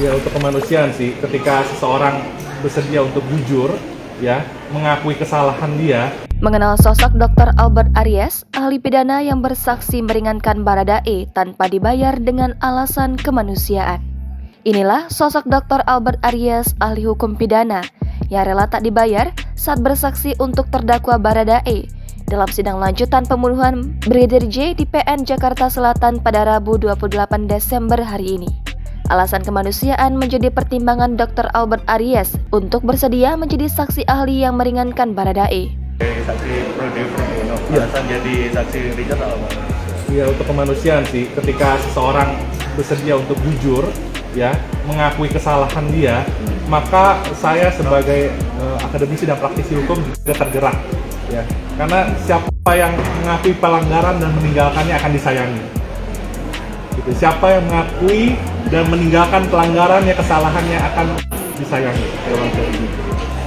Ya, untuk kemanusiaan sih, ketika seseorang bersedia untuk jujur, ya, mengakui kesalahan dia. Mengenal sosok Dr. Albert Aries, ahli pidana yang bersaksi meringankan Baradae tanpa dibayar dengan alasan kemanusiaan. Inilah sosok Dr. Albert Aries, ahli hukum pidana, yang rela tak dibayar saat bersaksi untuk terdakwa Baradae dalam sidang lanjutan pembunuhan Brigadir J di PN Jakarta Selatan pada Rabu 28 Desember hari ini. Alasan kemanusiaan menjadi pertimbangan Dr. Albert Aries untuk bersedia menjadi saksi ahli yang meringankan Baradae. Saksi Prodeo, alasan jadi saksi Richard apa? Ya, untuk kemanusiaan sih, ketika seseorang bersedia untuk jujur, ya, mengakui kesalahan dia, maka saya sebagai akademisi dan praktisi hukum juga tergerak, ya, karena siapa yang mengakui pelanggaran dan meninggalkannya akan disayangi. Gitu. Siapa yang mengakui dan meninggalkan pelanggarannya, kesalahannya akan disayangi.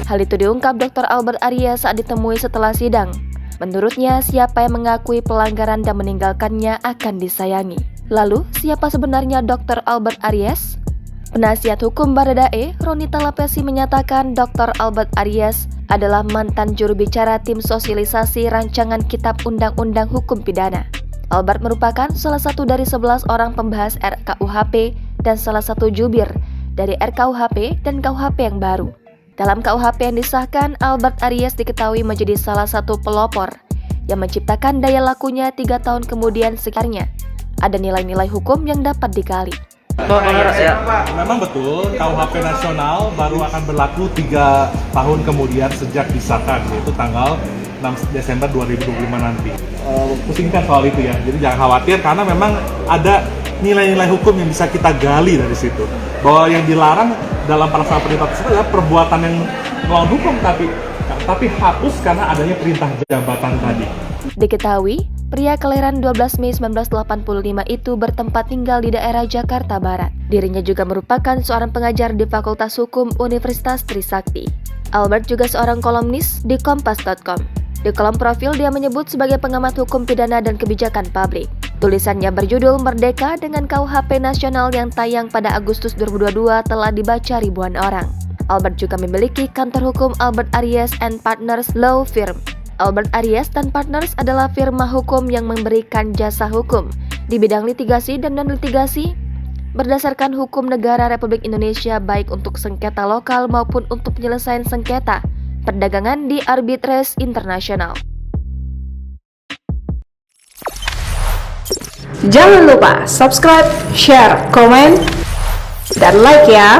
Hal itu diungkap Dr. Albert Aries saat ditemui setelah sidang. Menurutnya, siapa yang mengakui pelanggaran dan meninggalkannya akan disayangi. Lalu, siapa sebenarnya Dr. Albert Aries? Penasihat hukum Baradae, Ronita Lapesi, menyatakan Dr. Albert Aries adalah mantan juru bicara tim sosialisasi rancangan Kitab Undang-Undang Hukum Pidana. Albert merupakan salah satu dari 11 orang pembahas RKUHP dan salah satu jubir dari RKUHP dan KUHP yang baru. Dalam KUHP yang disahkan, Albert Aries diketahui menjadi salah satu pelopor yang menciptakan daya lakunya 3 tahun kemudian sekitarnya. Ada nilai-nilai hukum yang dapat digali. Memang betul, KUHP nasional baru akan berlaku 3 tahun kemudian sejak disahkan, yaitu tanggal 6 Desember 2025 nanti. Pusingkan soal itu ya, jadi jangan khawatir karena memang ada nilai-nilai hukum yang bisa kita gali dari situ. Bahwa yang dilarang dalam pasal perintah tersebut adalah perbuatan yang melawan hukum, tapi hapus karena adanya perintah jabatan tadi. Diketahui, pria kelahiran 12 Mei 1985 itu bertempat tinggal di daerah Jakarta Barat. Dirinya juga merupakan seorang pengajar di Fakultas Hukum Universitas Trisakti. Albert juga seorang kolumnis di Kompas.com. Di kolom profil dia menyebut sebagai pengamat hukum pidana dan kebijakan publik. Tulisannya berjudul Merdeka dengan KUHP Nasional yang tayang pada Agustus 2022 telah dibaca ribuan orang. Albert juga memiliki kantor hukum Albert Aries and Partners Law Firm. Albert Aries dan Partners adalah firma hukum yang memberikan jasa hukum di bidang litigasi dan non-litigasi berdasarkan hukum negara Republik Indonesia, baik untuk sengketa lokal maupun untuk penyelesaian sengketa perdagangan di arbitrase internasional. Jangan lupa subscribe, share, komen, dan like ya!